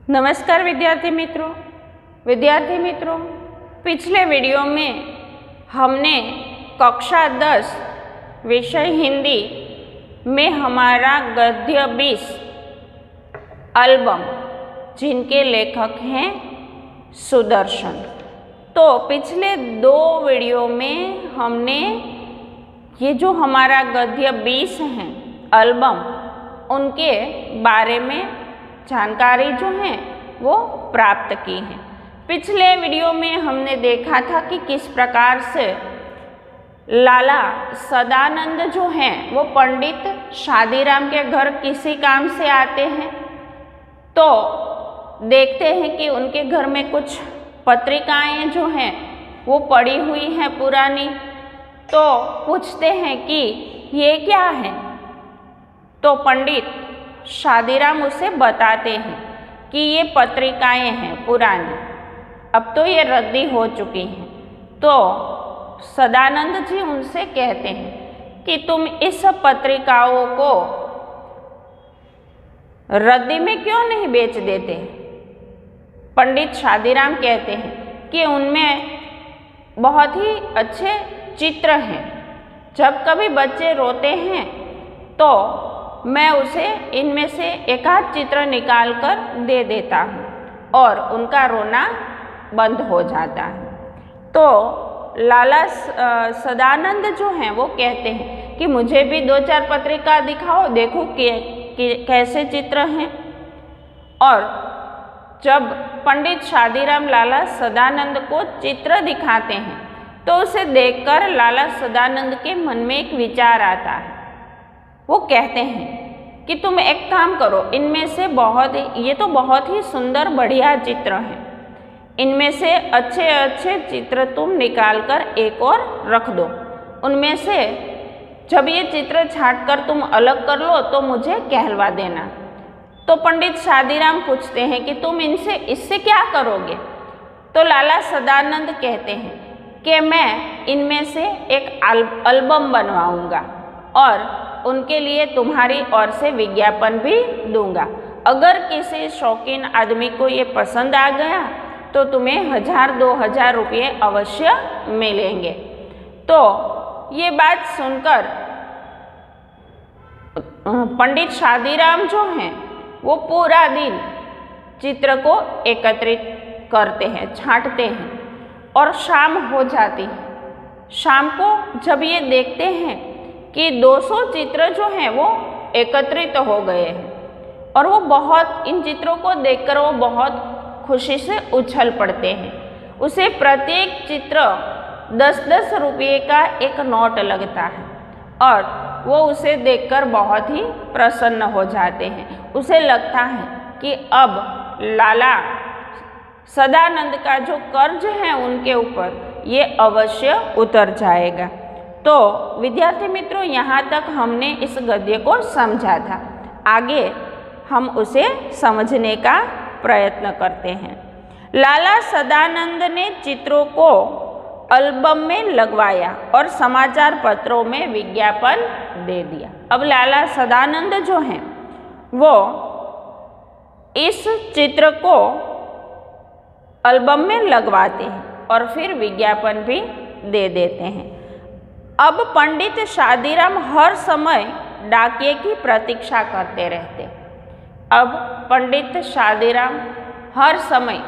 नमस्कार विद्यार्थी मित्रों, पिछले वीडियो में हमने कक्षा 10 विषय हिंदी में हमारा गद्य 20 एल्बम जिनके लेखक हैं सुदर्शन। तो पिछले 2 वीडियो में हमने ये जो हमारा गद्य 20 हैं एल्बम उनके बारे में जानकारी जो है वो प्राप्त की है। पिछले वीडियो में हमने देखा था कि किस प्रकार से लाला सदानंद जो हैं वो पंडित शादीराम के घर किसी काम से आते हैं। तो देखते हैं कि उनके घर में कुछ पत्रिकाएं जो हैं वो पड़ी हुई हैं पुरानी। तो पूछते हैं कि ये क्या है। तो पंडित शादीराम उसे बताते हैं कि ये पत्रिकाएं हैं पुरानी, अब तो ये रद्दी हो चुकी हैं। तो सदानंद जी उनसे कहते हैं कि तुम इस पत्रिकाओं को रद्दी में क्यों नहीं बेच देते। पंडित शादीराम कहते हैं कि उनमें बहुत ही अच्छे चित्र हैं। जब कभी बच्चे रोते हैं तो मैं उसे इनमें से एक आध चित्र निकाल कर दे देता हूँ और उनका रोना बंद हो जाता है। तो लाला सदानंद जो हैं वो कहते हैं कि मुझे भी 2-4 पत्रिका दिखाओ, देखो कि कैसे चित्र हैं। और जब पंडित शादीराम लाला सदानंद को चित्र दिखाते हैं तो उसे देखकर लाला सदानंद के मन में एक विचार आता है। वो कहते हैं कि तुम एक काम करो, इनमें से ये तो बहुत ही सुंदर बढ़िया चित्र हैं, इनमें से अच्छे अच्छे चित्र तुम निकाल कर एक और रख दो। उनमें से जब ये चित्र छांट कर तुम अलग कर लो तो मुझे कहलवा देना। तो पंडित शादीराम पूछते हैं कि तुम इससे क्या करोगे। तो लाला सदानंद कहते हैं कि मैं इनमें से एक एल्बम बनवाऊंगा और उनके लिए तुम्हारी ओर से विज्ञापन भी दूंगा। अगर किसी शौकीन आदमी को ये पसंद आ गया तो तुम्हें 1000-2000 रुपये अवश्य मिलेंगे। तो ये बात सुनकर पंडित शादीराम जो हैं वो पूरा दिन चित्र को एकत्रित करते हैं, छांटते हैं और शाम हो जाती है। शाम को जब ये देखते हैं कि 200 चित्र जो हैं वो एकत्रित हो गए हैं और वो इन चित्रों को देखकर वो बहुत खुशी से उछल पड़ते हैं। उसे प्रत्येक चित्र 10-10 रुपये का एक नोट लगता है और वो उसे देखकर बहुत ही प्रसन्न हो जाते हैं। उसे लगता है कि अब लाला सदानंद का जो कर्ज है उनके ऊपर ये अवश्य उतर जाएगा। तो विद्यार्थी मित्रों, यहाँ तक हमने इस गद्य को समझा था। आगे हम उसे समझने का प्रयत्न करते हैं। लाला सदानंद ने चित्रों को एल्बम में लगवाया और समाचार पत्रों में विज्ञापन दे दिया। अब लाला सदानंद जो हैं वो इस चित्र को एल्बम में लगवाते हैं और फिर विज्ञापन भी दे देते हैं। अब पंडित शादीराम हर समय डाकिये की प्रतीक्षा करते रहते। अब पंडित शादीराम हर समय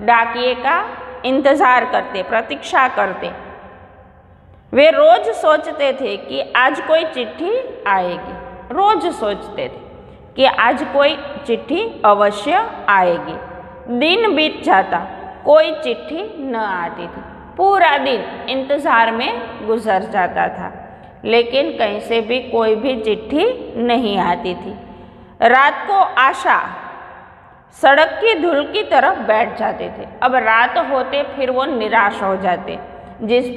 डाकिये का इंतज़ार करते, प्रतीक्षा करते। वे रोज सोचते थे कि आज कोई चिट्ठी आएगी, रोज सोचते थे कि आज कोई चिट्ठी अवश्य आएगी। दिन बीत जाता, कोई चिट्ठी न आती थी। पूरा दिन इंतज़ार में गुजर जाता था, लेकिन कहीं से भी कोई भी चिट्ठी नहीं आती थी। रात को आशा सड़क की धूल की तरफ बैठ जाते थे। अब रात होते फिर वो निराश हो जाते। जिस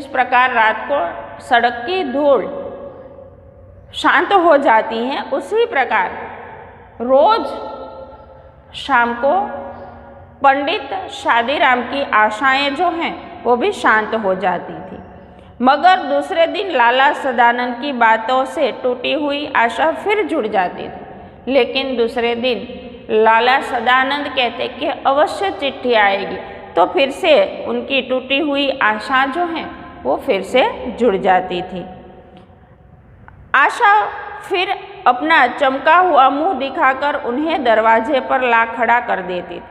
प्रकार रात को सड़क की धूल शांत हो जाती है, उसी प्रकार रोज शाम को पंडित शादीराम की आशाएं जो हैं वो भी शांत हो जाती थी। मगर दूसरे दिन लाला सदानंद की बातों से टूटी हुई आशा फिर जुड़ जाती थी। लेकिन दूसरे दिन लाला सदानंद कहते कि अवश्य चिट्ठी आएगी। तो फिर से उनकी टूटी हुई आशा जो है वो फिर से जुड़ जाती थी। आशा फिर अपना चमका हुआ मुंह दिखाकर उन्हें दरवाजे पर ला खड़ा कर देती थी।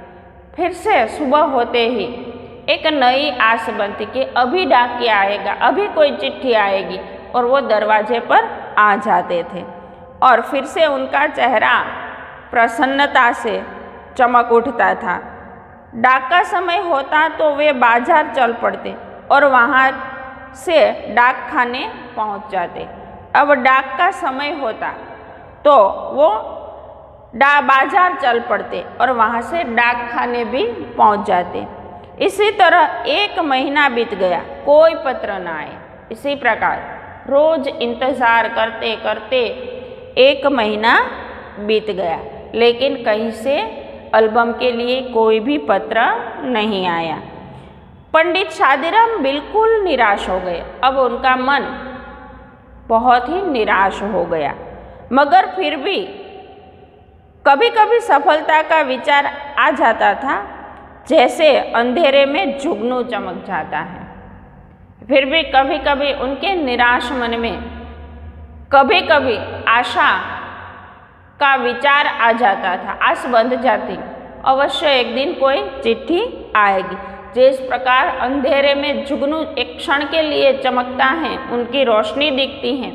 फिर से सुबह होते ही एक नई आस बनती कि अभी डाकिया आएगा, अभी कोई चिट्ठी आएगी, और वो दरवाजे पर आ जाते थे और फिर से उनका चेहरा प्रसन्नता से चमक उठता था। डाक का समय होता तो वे बाजार चल पड़ते और वहाँ से डाक खाने पहुँच जाते। अब डाक का समय होता तो वो बाजार चल पड़ते और वहाँ से डाक खाने भी पहुँच जाते। इसी तरह 1 महीना बीत गया, कोई पत्र न आए। इसी प्रकार रोज इंतज़ार करते करते 1 महीना बीत गया, लेकिन कहीं से एल्बम के लिए कोई भी पत्र नहीं आया। पंडित शादीराम बिल्कुल निराश हो गए। अब उनका मन बहुत ही निराश हो गया, मगर फिर भी कभी कभी सफलता का विचार आ जाता था, जैसे अंधेरे में जुगनू चमक जाता है। फिर भी कभी कभी उनके निराश मन में कभी कभी आशा का विचार आ जाता था, आस बंध जाती, अवश्य एक दिन कोई चिट्ठी आएगी। जिस प्रकार अंधेरे में जुगनू एक क्षण के लिए चमकता है, उनकी रोशनी दिखती है,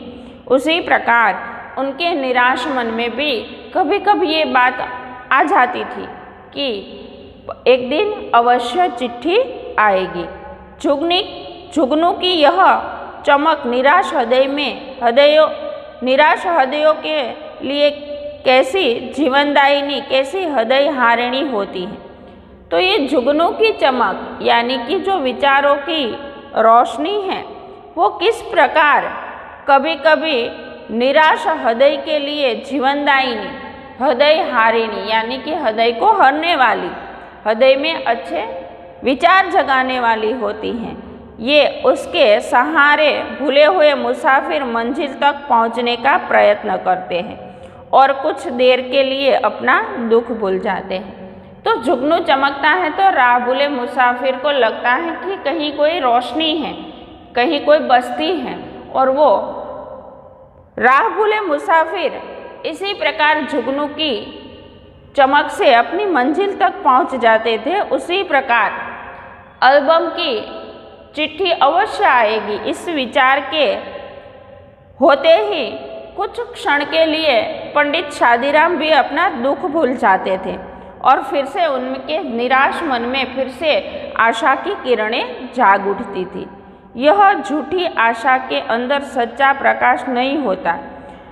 उसी प्रकार उनके निराश मन में भी कभी कभी ये बात आ जाती थी कि एक दिन अवश्य चिट्ठी आएगी। जुगनू की यह चमक निराश हृदयों के लिए कैसी जीवनदायिनी, कैसी हृदय हारिणी होती है। तो ये जुगनू की चमक यानी कि जो विचारों की रोशनी है, वो किस प्रकार कभी कभी निराश हृदय के लिए जीवनदायिनी, हृदय हारिणी यानी कि हृदय को हरने वाली, हृदय में अच्छे विचार जगाने वाली होती हैं। ये उसके सहारे भूले हुए मुसाफिर मंजिल तक पहुंचने का प्रयत्न करते हैं और कुछ देर के लिए अपना दुख भूल जाते हैं। तो जुगनू चमकता है तो राह भूले मुसाफिर को लगता है कि कहीं कोई रोशनी है, कहीं कोई बस्ती है, और वो राह भूले मुसाफिर इसी प्रकार जुगनू की चमक से अपनी मंजिल तक पहुंच जाते थे। उसी प्रकार एल्बम की चिट्ठी अवश्य आएगी, इस विचार के होते ही कुछ क्षण के लिए पंडित शादीराम भी अपना दुख भूल जाते थे और फिर से उनके निराश मन में फिर से आशा की किरणें जाग उठती थी। यह झूठी आशा के अंदर सच्चा प्रकाश नहीं होता।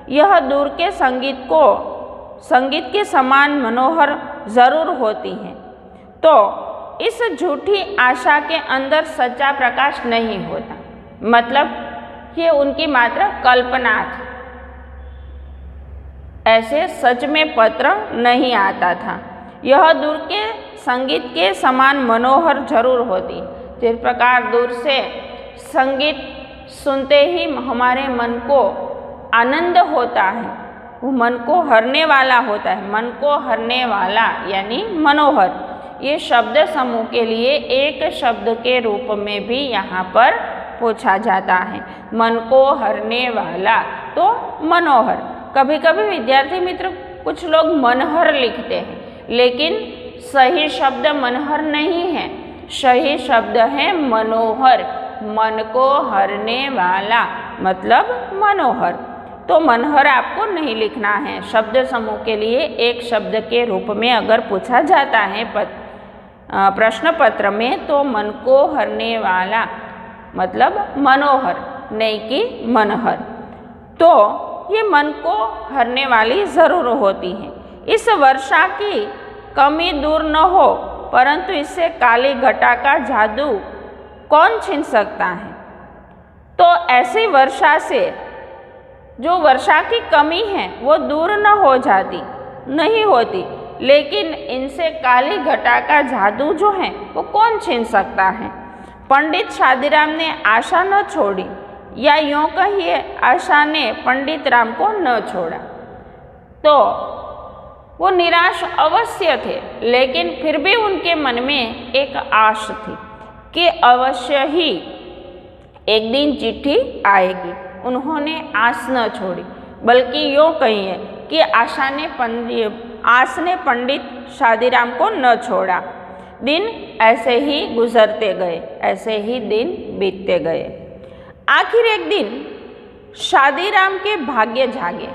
यह दूर के संगीत के समान मनोहर जरूर होती है। तो इस झूठी आशा के अंदर सच्चा प्रकाश नहीं होता, मतलब ये उनकी मात्र कल्पना थी। ऐसे सच में पत्र नहीं आता था। यह दूर के संगीत के समान मनोहर जरूर होती। जिस प्रकार दूर से संगीत सुनते ही हमारे मन को आनंद होता है, वो मन को हरने वाला होता है। मन को हरने वाला यानी मनोहर, ये शब्द समूह के लिए एक शब्द के रूप में भी यहाँ पर पूछा जाता है। मन को हरने वाला तो मनोहर। कभी कभी विद्यार्थी मित्र कुछ लोग मनहर लिखते हैं, लेकिन सही शब्द मनहर नहीं है, सही शब्द है मनोहर। मन को हरने वाला मतलब मनोहर। तो मनहर आपको नहीं लिखना है। शब्द समूह के लिए एक शब्द के रूप में अगर पूछा जाता है प्रश्न पत्र में, तो मन को हरने वाला मतलब मनोहर, नहीं कि मनहर। तो ये मन को हरने वाली जरूर होती है। इस वर्षा की कमी दूर न हो, परंतु इससे काली घटा का जादू कौन छीन सकता है। तो ऐसी वर्षा से जो वर्षा की कमी है वो दूर न हो जाती, नहीं होती, लेकिन इनसे काली घटा का जादू जो है वो कौन छीन सकता है। पंडित शादीराम ने आशा न छोड़ी, या यूँ कहिए आशा ने पंडित राम को न छोड़ा। तो वो निराश अवश्य थे, लेकिन फिर भी उनके मन में एक आश थी कि अवश्य ही एक दिन चिट्ठी आएगी। उन्होंने आस न छोड़ी, बल्कि यूँ कहिए कि आस ने पंडित शादीराम को न छोड़ा। दिन ऐसे ही गुजरते गए, ऐसे ही दिन बीतते गए। आखिर एक दिन शादीराम के भाग्य जागे।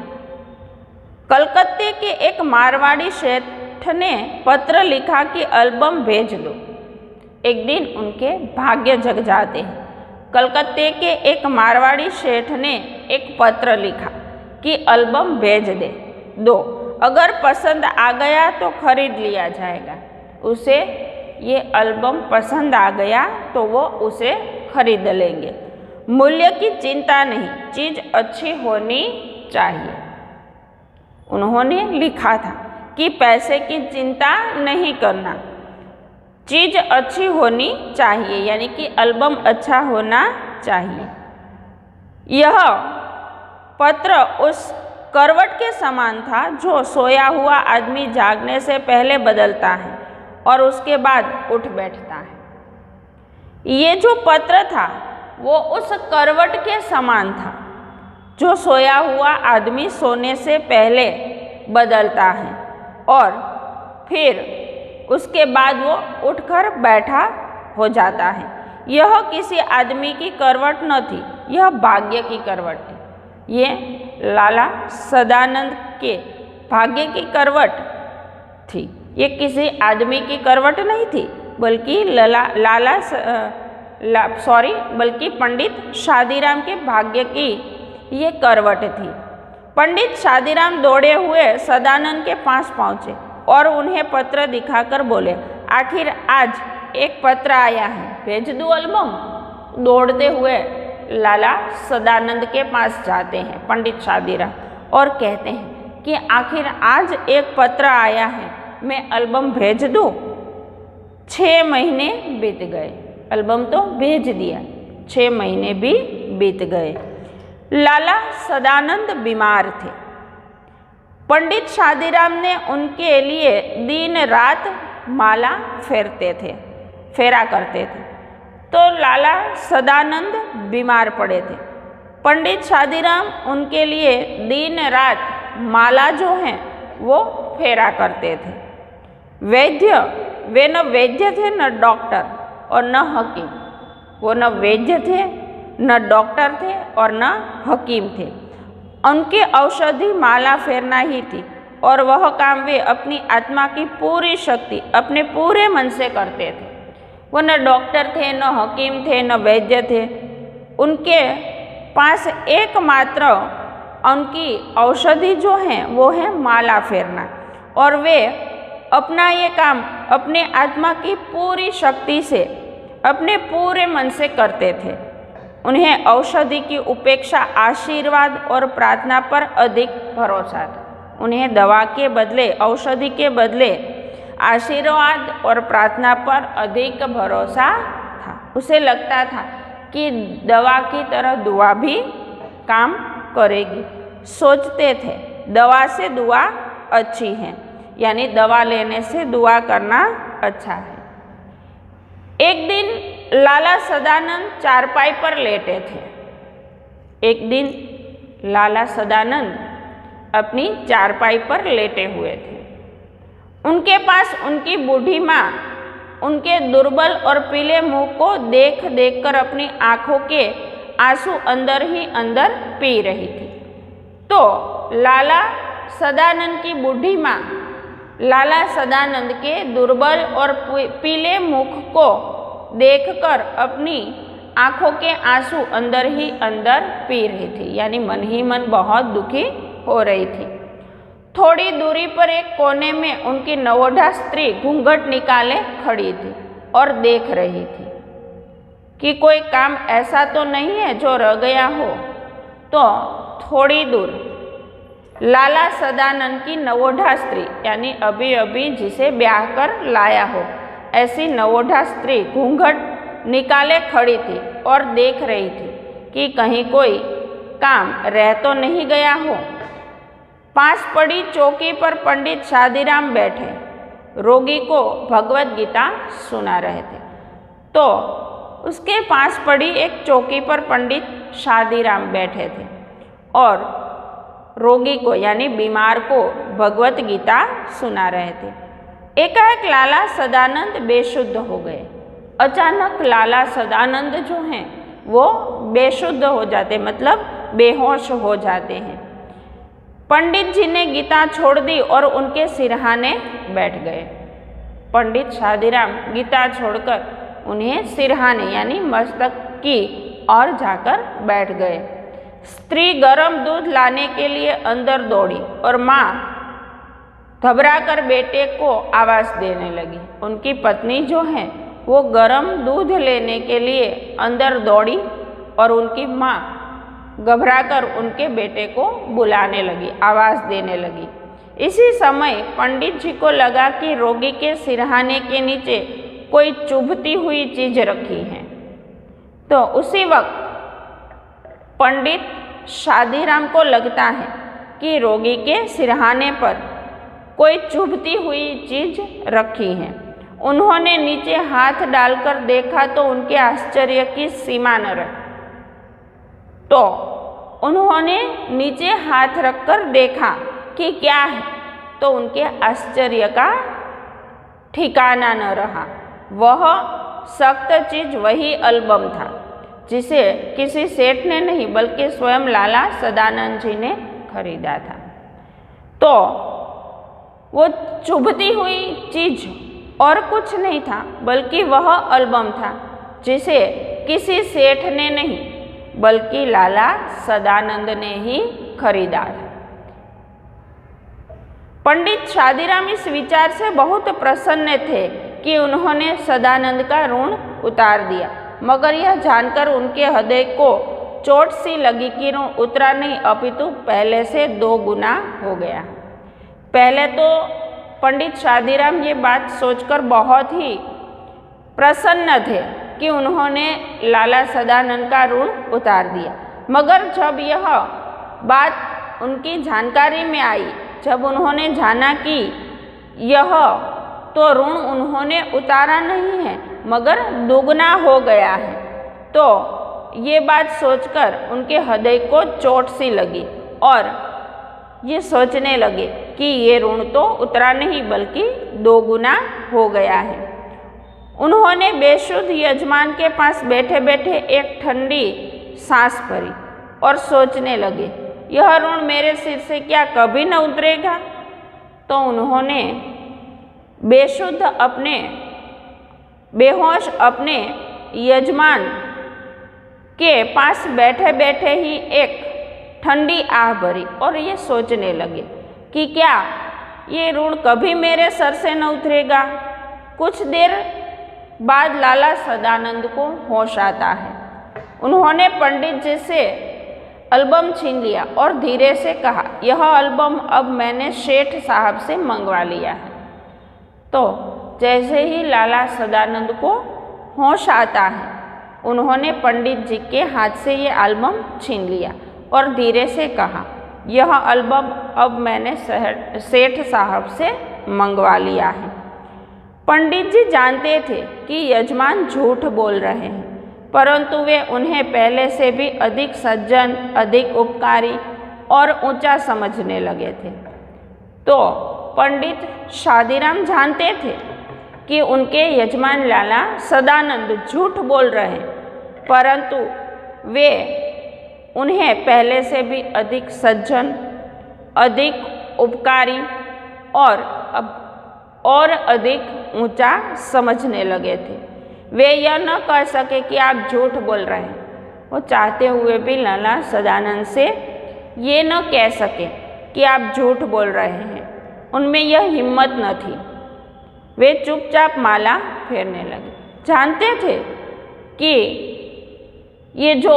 कलकत्ते के एक मारवाड़ी सेठ ने पत्र लिखा कि एल्बम भेज दो। एक दिन उनके भाग्य जग जाते हैं। कलकत्ते के एक मारवाड़ी सेठ ने एक पत्र लिखा कि एल्बम भेज दो, अगर पसंद आ गया तो खरीद लिया जाएगा। उसे ये एल्बम पसंद आ गया तो वो उसे खरीद लेंगे। मूल्य की चिंता नहीं, चीज़ अच्छी होनी चाहिए। उन्होंने लिखा था कि पैसे की चिंता नहीं करना, चीज़ अच्छी होनी चाहिए, यानी कि एल्बम अच्छा होना चाहिए। यह पत्र उस करवट के समान था जो सोया हुआ आदमी जागने से पहले बदलता है और उसके बाद उठ बैठता है। ये जो पत्र था वो उस करवट के समान था जो सोया हुआ आदमी सोने से पहले बदलता है और फिर उसके बाद वो उठकर बैठा हो जाता है। यह किसी आदमी की करवट न थी, यह भाग्य की करवट थी। ये लाला सदानंद के भाग्य की करवट थी। ये किसी आदमी की करवट नहीं थी, बल्कि बल्कि पंडित शादीराम के भाग्य की ये करवट थी। पंडित शादीराम दौड़े हुए सदानंद के पास पहुँचे और उन्हें पत्र दिखाकर बोले, आखिर आज एक पत्र आया है, भेज दूँ एल्बम? दौड़ते हुए लाला सदानंद के पास जाते हैं पंडित शादीराम और कहते हैं कि आखिर आज एक पत्र आया है, मैं एल्बम भेज दूँ? 6 महीने बीत गए। एल्बम तो भेज दिया, 6 महीने भी बीत गए। लाला सदानंद बीमार थे। पंडित शादीराम ने उनके लिए दिन रात माला फेरा करते थे, तो लाला सदानंद बीमार पड़े थे। पंडित शादीराम उनके लिए दिन रात माला जो हैं वो फेरा करते थे। वे न वैद्य थे न डॉक्टर और न हकीम। वो न वैद्य थे न डॉक्टर थे और न हकीम थे। उनकी औषधि माला फेरना ही थी और वह काम वे अपनी आत्मा की पूरी शक्ति अपने पूरे मन से करते थे। वो न डॉक्टर थे, न हकीम थे, न वैद्य थे। उनके पास एकमात्र उनकी औषधि जो है वो है माला फेरना, और वे अपना ये काम अपने आत्मा की पूरी शक्ति से अपने पूरे मन से करते थे। उन्हें औषधि की उपेक्षा आशीर्वाद और प्रार्थना पर अधिक भरोसा था। उन्हें दवा के बदले, औषधि के बदले आशीर्वाद और प्रार्थना पर अधिक भरोसा था। उसे लगता था कि दवा की तरह दुआ भी काम करेगी। सोचते थे दवा से दुआ अच्छी है, यानी दवा लेने से दुआ करना अच्छा है। एक दिन लाला सदानंद चारपाई पर लेटे थे। एक दिन लाला सदानंद अपनी चारपाई पर लेटे हुए थे। उनके पास उनकी बूढ़ी माँ उनके दुर्बल और पीले मुंह को देख देख कर अपनी आँखों के आंसू अंदर ही अंदर पी रही थी। तो लाला सदानंद की बूढ़ी माँ लाला सदानंद के दुर्बल और पीले मुख को देखकर अपनी आँखों के आंसू अंदर ही अंदर पी रही थी, यानी मन ही मन बहुत दुखी हो रही थी। थोड़ी दूरी पर एक कोने में उनकी नवोढ़ा स्त्री घूंघट निकाले खड़ी थी और देख रही थी कि कोई काम ऐसा तो नहीं है जो रह गया हो। तो थोड़ी दूर लाला सदानंद की नवोढ़ा स्त्री, यानी अभी अभी जिसे ब्याह कर लाया हो, ऐसी नवोढ़ा स्त्री घूंघट निकाले खड़ी थी और देख रही थी कि कहीं कोई काम रह तो नहीं गया हो। पास पड़ी चौकी पर पंडित शादीराम बैठे रोगी को भगवत गीता सुना रहे थे। तो उसके पास पड़ी एक चौकी पर पंडित शादीराम बैठे थे और रोगी को यानी बीमार को भगवत गीता सुना रहे थे। एकाएक लाला सदानंद बेशुद्ध हो गए। अचानक लाला सदानंद जो हैं वो बेशुद्ध हो जाते, मतलब बेहोश हो जाते हैं। पंडित जी ने गीता छोड़ दी और उनके सिरहाने बैठ गए। पंडित शादीराम गीता छोड़कर उन्हें सिरहाने यानी मस्तक की ओर जाकर बैठ गए। स्त्री गर्म दूध लाने के लिए अंदर दौड़ी और माँ घबराकर बेटे को आवाज़ देने लगी। उनकी पत्नी जो है वो गर्म दूध लेने के लिए अंदर दौड़ी और उनकी माँ घबराकर उनके बेटे को बुलाने लगी, आवाज़ देने लगी। इसी समय पंडित जी को लगा कि रोगी के सिरहाने के नीचे कोई चुभती हुई चीज रखी है। तो उसी वक्त पंडित शादीराम को लगता है कि रोगी के सिरहाने पर कोई चुभती हुई चीज रखी है। उन्होंने नीचे हाथ डालकर देखा तो उनके आश्चर्य की सीमा न रही। तो उन्होंने नीचे हाथ रखकर देखा कि क्या है, तो उनके आश्चर्य का ठिकाना न रहा। वह सख्त चीज वही एल्बम था जिसे किसी सेठ ने नहीं बल्कि स्वयं लाला सदानंद जी ने खरीदा था। तो वो चुभती हुई चीज और कुछ नहीं था बल्कि वह एल्बम था जिसे किसी सेठ ने नहीं बल्कि लाला सदानंद ने ही खरीदा था। पंडित शादीराम इस विचार से बहुत प्रसन्न थे कि उन्होंने सदानंद का ऋण उतार दिया, मगर यह जानकर उनके हृदय को चोट सी लगी कि ऋण उतरा नहीं अपितु पहले से 2 गुना हो गया। पहले तो पंडित शादीराम ये बात सोचकर बहुत ही प्रसन्न थे कि उन्होंने लाला सदानंद का ऋण उतार दिया, मगर जब यह बात उनकी जानकारी में आई, जब उन्होंने जाना कि यह तो ऋण उन्होंने उतारा नहीं है मगर दुगना हो गया है, तो ये बात सोचकर उनके हृदय को चोट सी लगी और ये सोचने लगे कि ये ऋण तो उतरा नहीं बल्कि 2 गुना हो गया है। उन्होंने बेशुद्ध यजमान के पास बैठे बैठे एक ठंडी सांस भरी और सोचने लगे, यह ऋण मेरे सिर से क्या कभी न उतरेगा। तो उन्होंने बेशुद्ध अपने बेहोश अपने यजमान के पास बैठे बैठे ही एक ठंडी आह भरी और ये सोचने लगे कि क्या ये ऋण कभी मेरे सर से न उतरेगा। कुछ देर बाद लाला सदानंद को होश आता है। उन्होंने पंडित जी से एल्बम छीन लिया और धीरे से कहा, यह एल्बम अब मैंने सेठ साहब से मंगवा लिया है। तो जैसे ही लाला सदानंद को होश आता है, उन्होंने पंडित जी के हाथ से ये एल्बम छीन लिया और धीरे से कहा, यह एल्बम अब मैंने सेठ साहब से मंगवा लिया है। पंडित जी जानते थे कि यजमान झूठ बोल रहे हैं, परंतु वे उन्हें पहले से भी अधिक सज्जन, अधिक उपकारी और ऊंचा समझने लगे थे। तो पंडित शादीराम जानते थे कि उनके यजमान लाला सदानंद झूठ बोल रहे हैं, परंतु वे उन्हें पहले से भी अधिक सज्जन, अधिक उपकारी और अधिक ऊंचा समझने लगे थे। वे यह न कह सके कि आप झूठ बोल रहे हैं। वो चाहते हुए भी लाला सदानंद से ये न कह सके कि आप झूठ बोल रहे हैं, उनमें यह हिम्मत न थी। वे चुपचाप माला फेरने लगे। जानते थे कि ये जो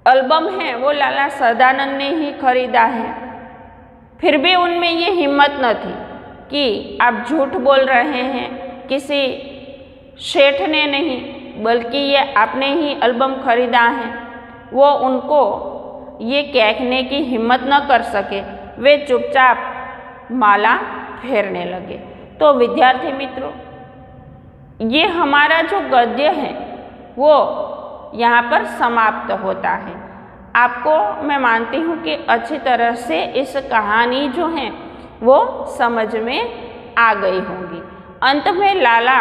एल्बम है वो लाला सदानंद ने ही खरीदा है, फिर भी उनमें ये हिम्मत न थी कि आप झूठ बोल रहे हैं, किसी सेठ ने नहीं बल्कि ये आपने ही एल्बम खरीदा है। वो उनको ये कहने की हिम्मत न कर सके, वे चुपचाप माला फेरने लगे। तो विद्यार्थी मित्रों, ये हमारा जो गद्य है वो यहाँ पर समाप्त होता है। आपको मैं मानती हूँ कि अच्छी तरह से इस कहानी जो है वो समझ में आ गई होंगी। अंत में लाला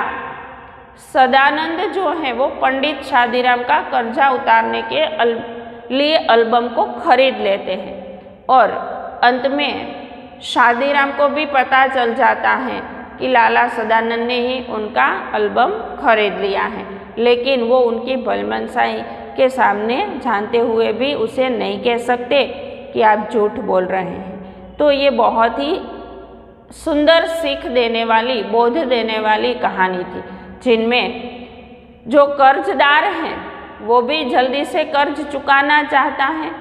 सदानंद जो है वो पंडित शादीराम का कर्जा उतारने के लिए एल्बम को खरीद लेते हैं और अंत में शादीराम को भी पता चल जाता है कि लाला सदानंद ने ही उनका एल्बम खरीद लिया है, लेकिन वो उनकी भलमनसाई के सामने जानते हुए भी उसे नहीं कह सकते कि आप झूठ बोल रहे हैं। तो ये बहुत ही सुंदर सीख देने वाली, बोध देने वाली कहानी थी, जिनमें जो कर्जदार हैं वो भी जल्दी से कर्ज चुकाना चाहता है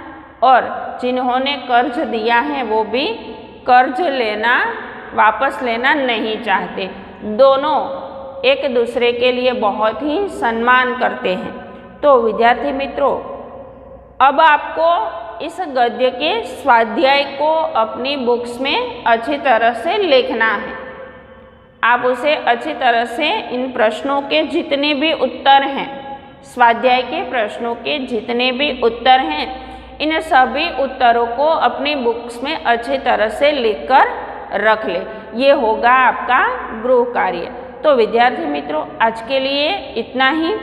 और जिन्होंने कर्ज दिया है वो भी कर्ज लेना, वापस लेना नहीं चाहते। दोनों एक दूसरे के लिए बहुत ही सम्मान करते हैं। तो विद्यार्थी मित्रों, अब आपको इस गद्य के स्वाध्याय को अपनी बुक्स में अच्छी तरह से लिखना है। आप उसे अच्छी तरह से इन प्रश्नों के जितने भी उत्तर हैं, स्वाध्याय के प्रश्नों के जितने भी उत्तर हैं, इन सभी उत्तरों को अपनी बुक्स में अच्छी तरह से लिखकर रख ले। ये होगा आपका गृह कार्य। तो विद्यार्थी मित्रों, आज के लिए इतना ही।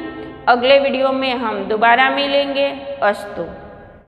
अगले वीडियो में हम दोबारा मिलेंगे। अस्तु।